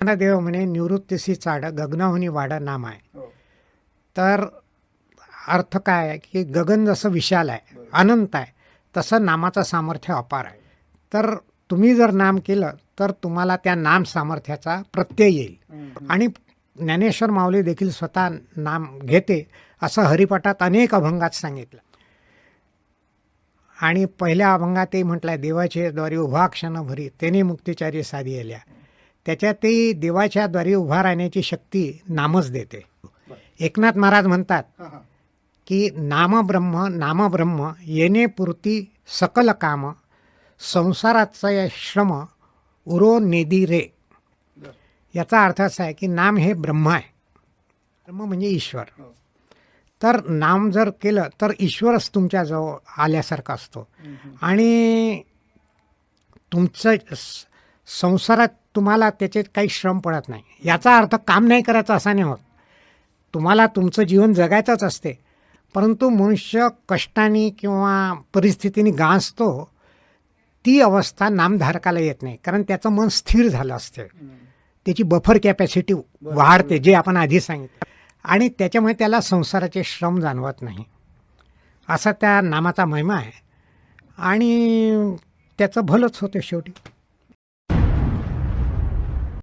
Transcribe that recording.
देव म्हणे निवृत्तीसी चाड गगनाहुनी वाड नाम आहे. हो. तर अर्थ काय आहे की गगन जसं विशाल आहे, अनंत आहे, तसं नामाचं सामर्थ्य अपार आहे. तर तुम्ही जर नाम केलं तर तुम्हाला त्या नाम सामर्थ्याचा प्रत्यय येईल. आणि ज्ञानेश्वर माऊली देखील स्वतः नाम घेते असं हरिपाठात अनेक अभंगात सांगितलं. आणि पहिल्या अभंगातही म्हटलंय, देवाचे द्वारी उभा क्षण भरी तेने मुक्तिचारी साधी येल्या. त्याच्यातही देवाच्या द्वारी उभा राहण्याची शक्ती नामच देते. एकनाथ महाराज म्हणतात की नाम ब्रह्म येणे पुरती सकल काम, संसाराचा श्रम उरो नेदी रे. याचा अर्थ असा आहे की नाम हे ब्रह्म आहे. ब्रह्म म्हणजे ईश्वर. तर नाम जर केलं तर ईश्वरच तुमच्याजवळ आल्यासारखं असतो. आणि तुमचं संसारात तुम्हाला त्याचे काही श्रम पडत नाही. याचा अर्थ काम नाही करायचं असा नाही होत. तुम्हाला तुमचं जीवन जगायचंच असते, परंतु मनुष्य कष्टाने किंवा परिस्थितीने गांजतो. ती अवस्था नामधारकाला येत नाही, कारण त्याचं मन स्थिर झालं असते. त्याची बफर कॅपॅसिटी वाढते, जे आपण आधी सांगितलं. आणि त्याच्यामुळे त्याला संसाराचे श्रम जाणवत नाही. असा त्या नामाचा महिमा आहे आणि त्याचं भलंच होते शेवटी.